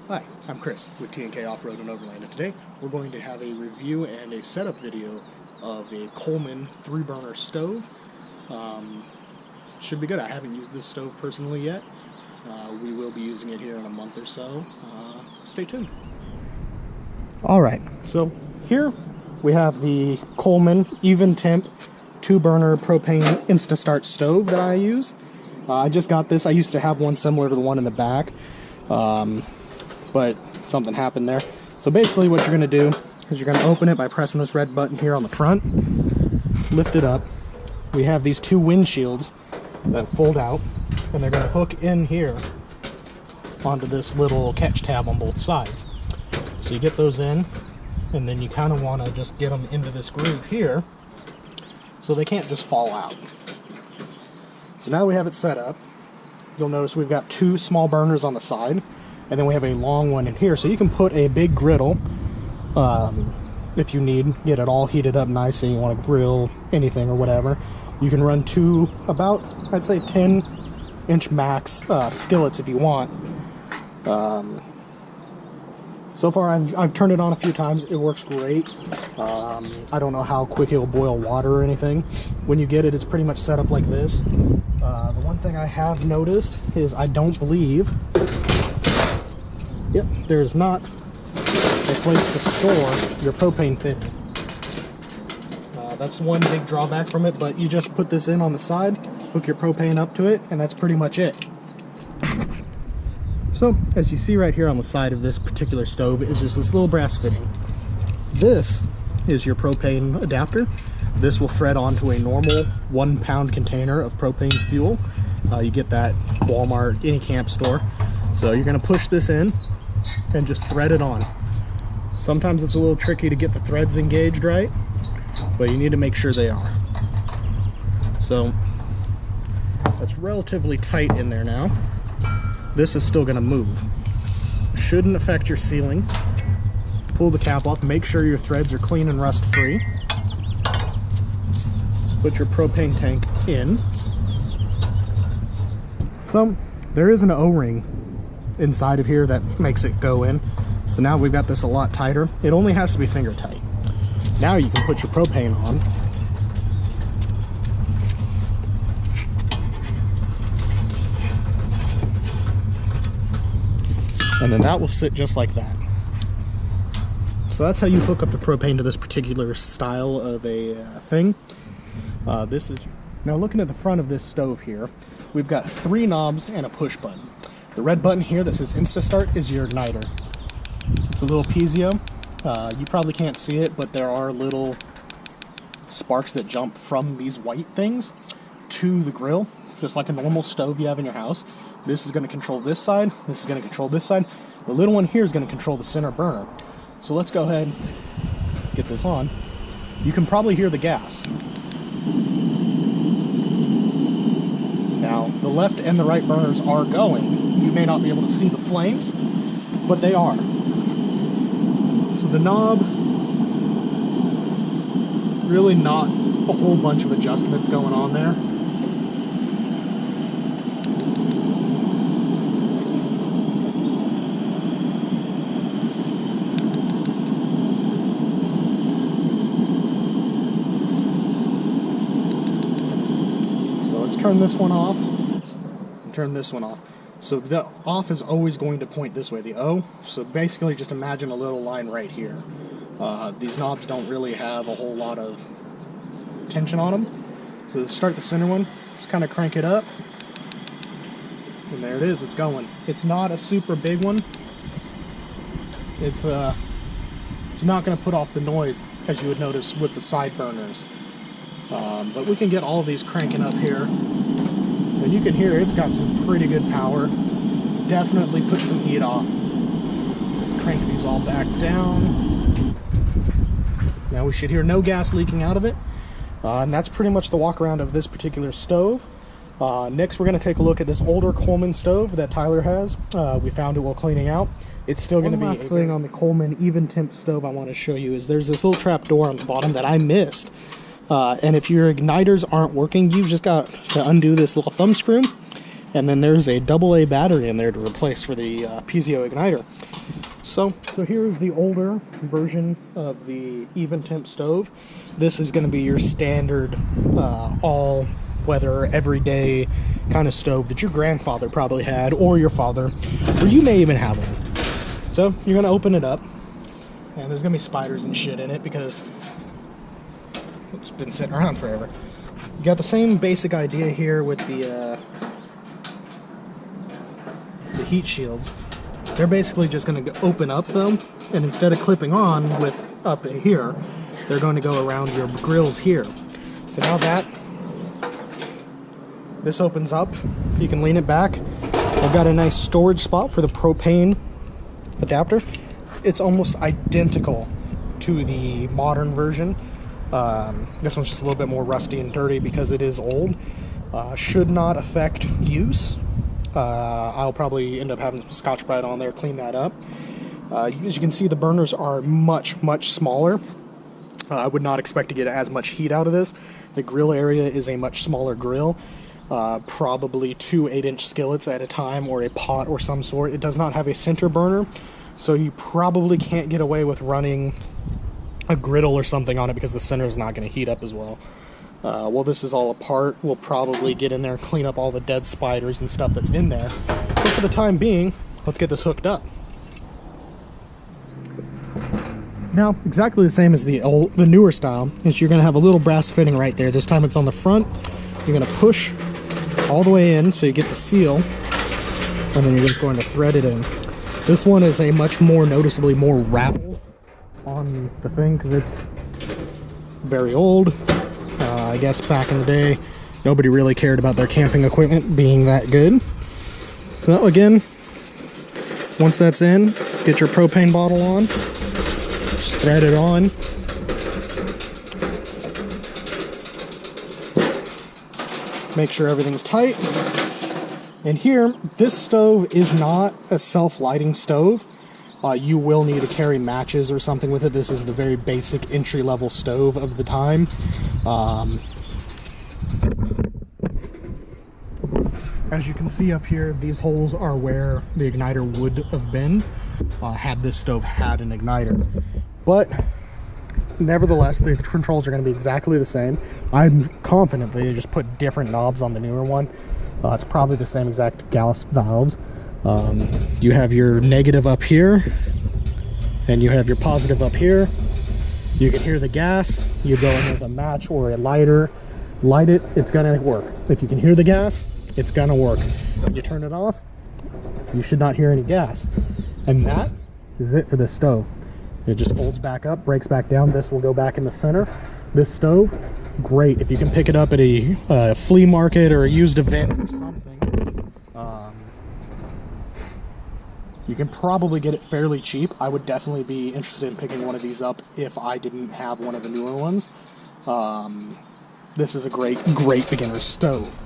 Hi, I'm Chris with T&K Off-Road and Overland, and today we're going to have a review and a setup video of a Coleman 3-burner stove. Should be good. I haven't used this stove personally yet. We will be using it here in a month or so. Stay tuned. Alright, so here we have the Coleman even temp 2-burner propane Insta-Start stove that I use. I just got this. I used to have one similar to the one in the back. But something happened there. So basically what you're going to do is you're going to open it by pressing this red button here on the front, lift it up. We have these 2 windshields that fold out, and they're going to hook in here onto this little catch tab on both sides. So you get those in, and then you kind of want to just get them into this groove here so they can't just fall out. So now we have it set up. You'll notice we've got 2 small burners on the side, and then we have a long one in here, so you can put a big griddle if you need, get it all heated up nice and you want to grill anything or whatever. You can run 2 about, I'd say 10-inch max skillets if you want. So far I've turned it on a few times. It works great. I don't know how quick it'll boil water or anything. When you get it, it's pretty much set up like this. The one thing I have noticed is I don't believe there's not a place to store your propane fitting. That's one big drawback from it, but you just put this in on the side, hook your propane up to it, and that's pretty much it. So, as you see right here on the side of this particular stove is just this little brass fitting. This is your propane adapter. This will thread onto a normal 1-pound container of propane fuel. You get that Walmart, any camp store. So you're going to push this in and just thread it on. Sometimes it's a little tricky to get the threads engaged right, but you need to make sure they are. So that's relatively tight in there now. This is still going to move. Shouldn't affect your sealing. Pull the cap off, make sure your threads are clean and rust free. Put your propane tank in. So there is an O-ring inside of here that makes it go in. So now we've got this a lot tighter. It only has to be finger tight. Now you can put your propane on. And then that will sit just like that. So that's how you hook up the propane to this particular style of a thing. This is, now looking at the front of this stove here, we've got 3 knobs and a push button. The red button here that says Insta-Start is your igniter. It's a little piezo. You probably can't see it, but there are little sparks that jump from these white things to the grill, just like a normal stove you have in your house. This is going to control this side, this is going to control this side. The little one here is going to control the center burner. So let's go ahead and get this on. You can probably hear the gas. Now, the left and the right burners are going. You may not be able to see the flames, but they are. So the knob, really not a whole bunch of adjustments going on there. So let's turn this one off and turn this one off. So the off is always going to point this way, the O. So basically just imagine a little line right here. These knobs don't really have a whole lot of tension on them. So to start the center one, just kind of crank it up. And there it is, it's going. It's not a super big one. It's not going to put off the noise as you would notice with the side burners. But we can get all of these cranking up here. And you can hear it's got some pretty good power. Definitely put some heat off. Let's crank these all back down. Now we should hear no gas leaking out of it. And that's pretty much the walk around of this particular stove. Next we're going to take a look at this older Coleman stove that Tyler has. We found it while cleaning out. It's still going to be... One last thing on the Coleman even temp stove I want to show you is there's this little trap door on the bottom that I missed. And if your igniters aren't working, you've just got to undo this little thumb screw and then there's a AA battery in there to replace for the piezo igniter. So here's the older version of the even temp stove. This is going to be your standard all weather, everyday kind of stove that your grandfather probably had, or your father, or you may even have one. So you're going to open it up, and there's going to be spiders and shit in it because it's been sitting around forever. You got the same basic idea here with the heat shields. They're basically just going to open up though, and instead of clipping on with up in here, they're going to go around your grills here. So now that this opens up, you can lean it back. I've got a nice storage spot for the propane adapter. It's almost identical to the modern version. This one's just a little bit more rusty and dirty because it is old. Should not affect use. I'll probably end up having some Scotch-Brite on there, clean that up. As you can see, the burners are much, much smaller. I would not expect to get as much heat out of this. The grill area is a much smaller grill. Probably 2 8-inch skillets at a time, or a pot or some sort. It does not have a center burner, so you probably can't get away with running a griddle or something on it because the center is not going to heat up as well. While this is all apart, we'll probably get in there and clean up all the dead spiders and stuff that's in there. But for the time being, let's get this hooked up. Now, exactly the same as the newer style is you're going to have a little brass fitting right there. This time it's on the front. You're going to push all the way in so you get the seal, and then you're just going to thread it in. This one is a much more noticeably more rattle on the thing because it's very old. I guess back in the day, nobody really cared about their camping equipment being that good. So again, once that's in, get your propane bottle on, just thread it on. Make sure everything's tight. And here, this stove is not a self-lighting stove. You will need to carry matches or something with it. This is the very basic entry-level stove of the time. As you can see up here, these holes are where the igniter would have been had this stove had an igniter. But nevertheless, the controls are going to be exactly the same. I'm confident they just put different knobs on the newer one. It's probably the same exact gas valves. You have your negative up here, and you have your positive up here. You can hear the gas. You go in with a match or a lighter, light it, it's gonna work. If you can hear the gas, it's gonna work. When you turn it off, you should not hear any gas. And that is it for this stove. It just folds back up, breaks back down. This will go back in the center. This stove, great if you can pick it up at a flea market or a used event or something. You can probably get it fairly cheap. I would definitely be interested in picking one of these up if I didn't have one of the newer ones. This is a great beginner stove.